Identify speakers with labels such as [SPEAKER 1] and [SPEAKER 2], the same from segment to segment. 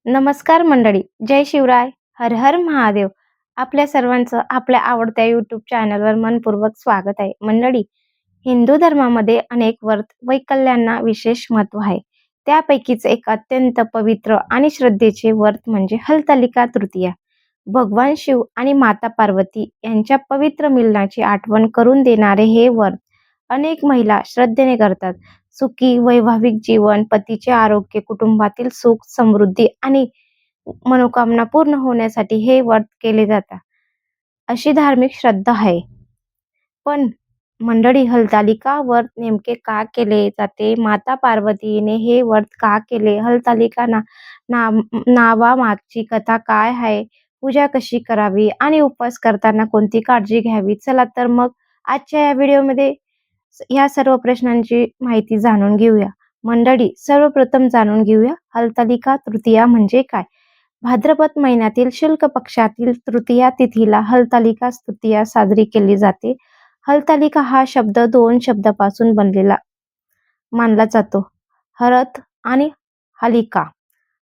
[SPEAKER 1] नमस्कार मंडळी, जय शिवराय, हर हर महादेव. आपल्या सर्वांचं आपल्या आवडत्या यूट्यूब चॅनलवर मनपूर्वक स्वागत आहे. मंडळी, हिंदू धर्मामध्ये अनेक व्रत वैकल्यांना विशेष महत्त्व आहे. त्यापैकीच एक अत्यंत पवित्र आणि श्रद्धेचे व्रत म्हणजे हरतालिका तृतीया. भगवान शिव आणि माता पार्वती यांच्या पवित्र मिलनाची आठवण करून देणारे हे व्रत अनेक महिला श्रद्धेने करतात. सुखी वैवाहिक जीवन, पतीचे आरोग्य, कुटुंबातील सुख समृद्धी आणि मनोकामना पूर्ण होण्यासाठी हे व्रत केले जातात, अशी धार्मिक श्रद्धा आहे. पण मंडळी, हरतालिका व्रत नेमके का केले जाते? माता पार्वतीने हे व्रत का केले? हरतालिका ना नावामागची कथा काय आहे? पूजा कशी करावी आणि उपवास करताना कोणती काळजी घ्यावी? चला तर मग आजच्या या व्हिडिओमध्ये ह्या सर्व प्रश्नांची माहिती जाणून घेऊया. मंडळी, सर्वप्रथम जाणून घेऊया हरतालिका तृतीया म्हणजे काय. भाद्रपद महिन्यातील शुक्ल पक्षातील तृतीया तिथीला हरतालिका तृतीया साजरी केली जाते. हरतालिका हा शब्द दोन शब्दापासून बनलेला मानला जातो, हरत आणि हालिका.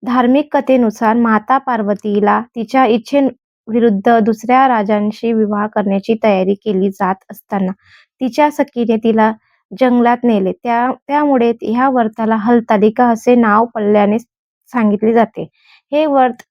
[SPEAKER 1] धार्मिक कथेनुसार माता पार्वतीला तिच्या इच्छेविरुद्ध दुसऱ्या राजांशी विवाह करण्याची तयारी केली जात असताना तिच्या सखीने तिला जंगलात नेले. त्यामुळे ह्या व्रताला हरतालिका असे नाव पडल्याने सांगितले जाते. हे व्रत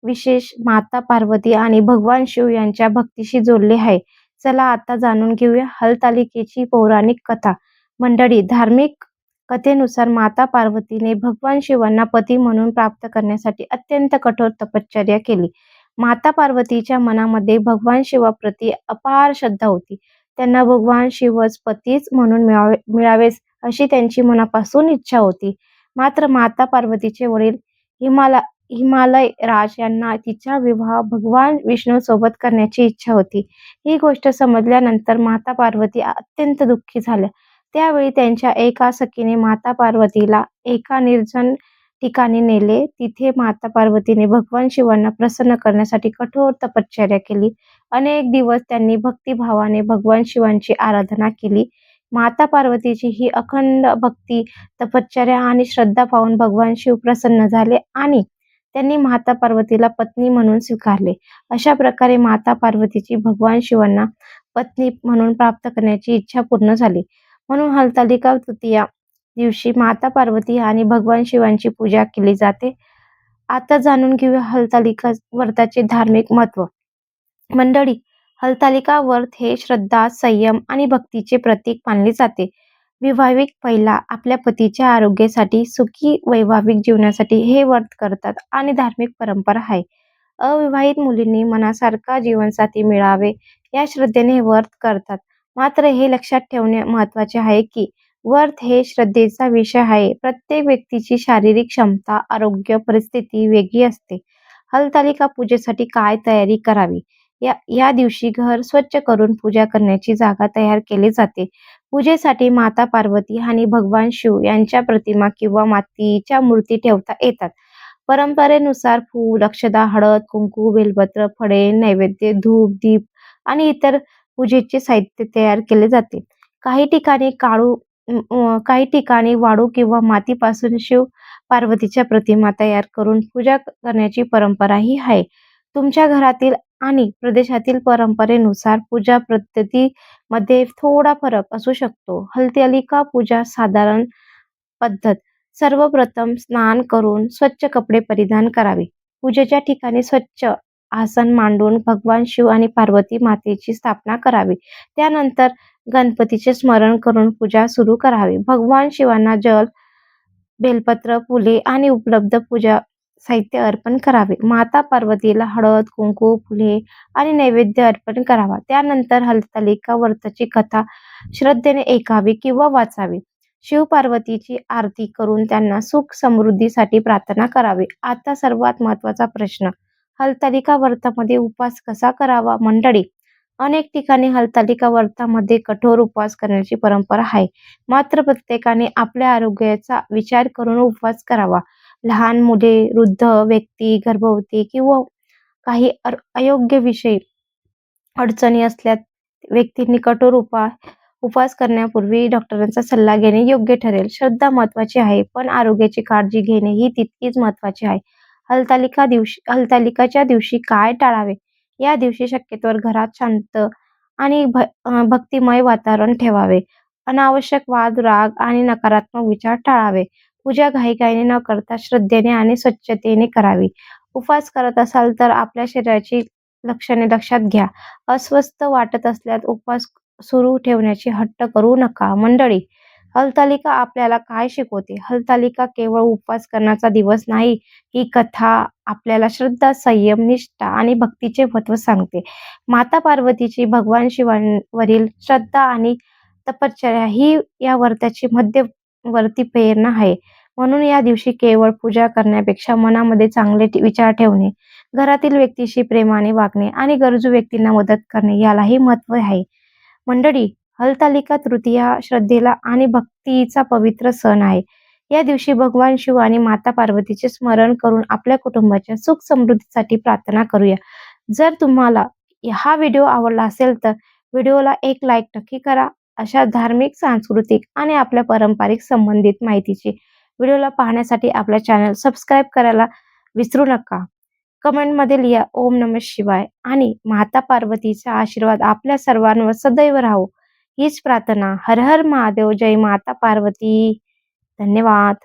[SPEAKER 1] विशेष माता पार्वती आणि भगवान शिव यांच्या भक्तीशी जोडले आहे. चला आता जाणून घेऊया हरतालिकेची पौराणिक कथा. मंडळी, धार्मिक कथेनुसार माता पार्वतीने भगवान शिवांना पती म्हणून प्राप्त करण्यासाठी अत्यंत कठोर तपश्चर्या केली. माता पार्वतीच्या मनामध्ये भगवान शिवाप्रती अपार श्रद्धा होती. त्यांना भगवान शिवच पतीच म्हणून मिळावेस अशी त्यांची मनापासून इच्छा होती. मात्र माता पार्वतीचे वडील हिमालय राज यांना तिचा विवाह भगवान विष्णू सोबत करण्याची इच्छा होती. ही गोष्ट समजल्यानंतर माता पार्वती अत्यंत दुःखी झाल्या. त्यावेळी त्यांच्या एका सखीने माता पार्वतीला एका निर्जन ठिकाणी नेले. तिथे माता पार्वतीने भगवान शिवांना प्रसन्न करण्यासाठी कठोर तपश्चर्या केली. अनेक दिवस त्यांनी भक्तिभावाने भगवान शिवांची आराधना केली. माता पार्वतीची ही अखंड भक्ती, तपश्चर्या आणि श्रद्धा पाहून भगवान शिव प्रसन्न झाले आणि त्यांनी माता पार्वतीला पत्नी म्हणून स्वीकारले. अशा प्रकारे माता पार्वतीची भगवान शिवांना पत्नी म्हणून प्राप्त करण्याची इच्छा पूर्ण झाली. म्हणून हरतालिका तृतीया दिवशी माता पार्वती आणि भगवान शिवांची पूजा केली जाते. आता जाणून घेऊया हरतालिका व्रताचे धार्मिक महत्त्व. मंडळी, हरतालिका व्रत हे श्रद्धा, संयम आणि भक्तीचे प्रतीक मानले जाते. विवाहिक महिला आपल्या पतीच्या आरोग्यासाठी, सुखी वैवाहिक जीवनासाठी हे व्रत करतात आणि धार्मिक परंपरा आहे. अविवाहित मुलींनी मनासारखा जीवनसाथी मिळावे या श्रद्धेने हे व्रत करतात. मात्र हे लक्षात ठेवणे महत्त्वाचे आहे की व्रत हे श्रद्धेचा विषय आहे. प्रत्येक व्यक्तीची शारीरिक क्षमता, आरोग्य परिस्थिती वेगळी असते. हरतालिका पूजेसाठी काय तयारी करावी? या दिवशी घर स्वच्छ करून पूजा करण्याची जागा तयार केली जाते. पूजेसाठी माता पार्वती आणि भगवान शिव यांच्या प्रतिमा किंवा मातीच्या मूर्ती ठेवता येतात. परंपरेनुसार फूल, अक्षता, हळद, कुंकू, बेलपत्र, फळे, नैवेद्य, धूप, दीप आणि इतर पूजेचे साहित्य तयार केले जाते. काही ठिकाणी वाळू किंवा मातीपासून शिव पार्वतीच्या प्रतिमा तयार करून पूजा करण्याची परंपराही आहे. तुमच्या घरातील आणि प्रदेशातील परंपरेनुसार पूजा पद्धतीमध्ये थोडा फरक असू शकतो. हरतालिका पूजा साधारण पद्धत. सर्वप्रथम स्नान करून स्वच्छ कपडे परिधान करावे. पूजेच्या ठिकाणी स्वच्छ आसन मांडून भगवान शिव आणि पार्वती मातेची स्थापना करावी. त्यानंतर गणपतीचे स्मरण करून पूजा सुरू करावी. भगवान शिवांना जल, बेलपत्र, फुले आणि उपलब्ध पूजा साहित्य अर्पण करावे. माता पार्वतीला हळद, कुंकू, फुले आणि नैवेद्य अर्पण करावा. त्यानंतर हरतालिका व्रताची कथा श्रद्धेने ऐकावी किंवा वाचावी. शिव पार्वतीची आरती करून त्यांना सुख समृद्धीसाठी प्रार्थना करावी. आता सर्वात महत्त्वाचा प्रश्न, हरतालिका व्रतामध्ये उपवास कसा करावा? मंडळी, अनेक ठिकाणी हरतालिका व्रतामध्ये कठोर उपवास करण्याची परंपरा आहे. मात्र प्रत्येकाने आपल्या आरोग्याचा विचार करून उपवास करावा. लहान मुले, वृद्ध व्यक्ती, गर्भवती किंवा काही अयोग्य विषयी अडचणी असल्या व्यक्तींनी कठोर उपवास करण्यापूर्वी डॉक्टरांचा सल्ला घेणे योग्य ठरेल. श्रद्धा महत्त्वाची आहे, पण आरोग्याची काळजी घेणे ही तितकीच महत्त्वाची आहे. हरतालिकाच्या दिवशी काय टाळावे? या दिवशी शक्यतोवर घरात शांत आणि भक्तिमय वातावरण ठेवावे. अनावश्यक वाद, राग आणि नकारात्मक विचार टाळावे. पूजा घाईघाईने न करता श्रद्धेने आणि स्वच्छतेने करावी. उपवास करत असाल तर आपल्या शरीराची लक्षणे लक्षात घ्या. अस्वस्थ वाटत असल्यास उपवास सुरू ठेवण्याची हट्ट करू नका. मंडळी, हरतालिका आपल्याला काय शिकवते? हरतालिका केवळ उपवास करण्याचा दिवस नाही. ही कथा आपल्याला श्रद्धा, संयम, निष्ठा आणि भक्तीचे महत्त्व सांगते. माता पार्वतीची भगवान शिवांवरील श्रद्धा आणि तपश्चर्या ही या व्रताची मध्यवर्ती प्रेरणा आहे. म्हणून या दिवशी केवळ पूजा करण्यापेक्षा मनामध्ये चांगले विचार ठेवणे, घरातील व्यक्तीशी प्रेमाने वागणे आणि गरजू व्यक्तींना मदत करणे यालाही महत्त्व आहे. मंडळी, हरतालिका तृतीया श्रद्धेला आणि भक्तीचा पवित्र सण आहे. या दिवशी भगवान शिव आणि माता पार्वतीचे स्मरण करून आपल्या कुटुंबाच्या सुख समृद्धीसाठी प्रार्थना करूया. जर तुम्हाला हा व्हिडिओ आवडला असेल तर व्हिडिओला एक लाईक नक्की करा. अशा धार्मिक, सांस्कृतिक आणि आपल्या पारंपरिक संबंधित माहितीची व्हिडिओला पाहण्यासाठी आपल्या चॅनल सबस्क्राईब करायला विसरू नका. कमेंटमध्ये लिहा ओम नमः शिवाय आणि माता पार्वतीचा आशीर्वाद आपल्या सर्वांवर सदैव राहो हीच प्रार्थना. हर हर महादेव. जय माता पार्वती. धन्यवाद.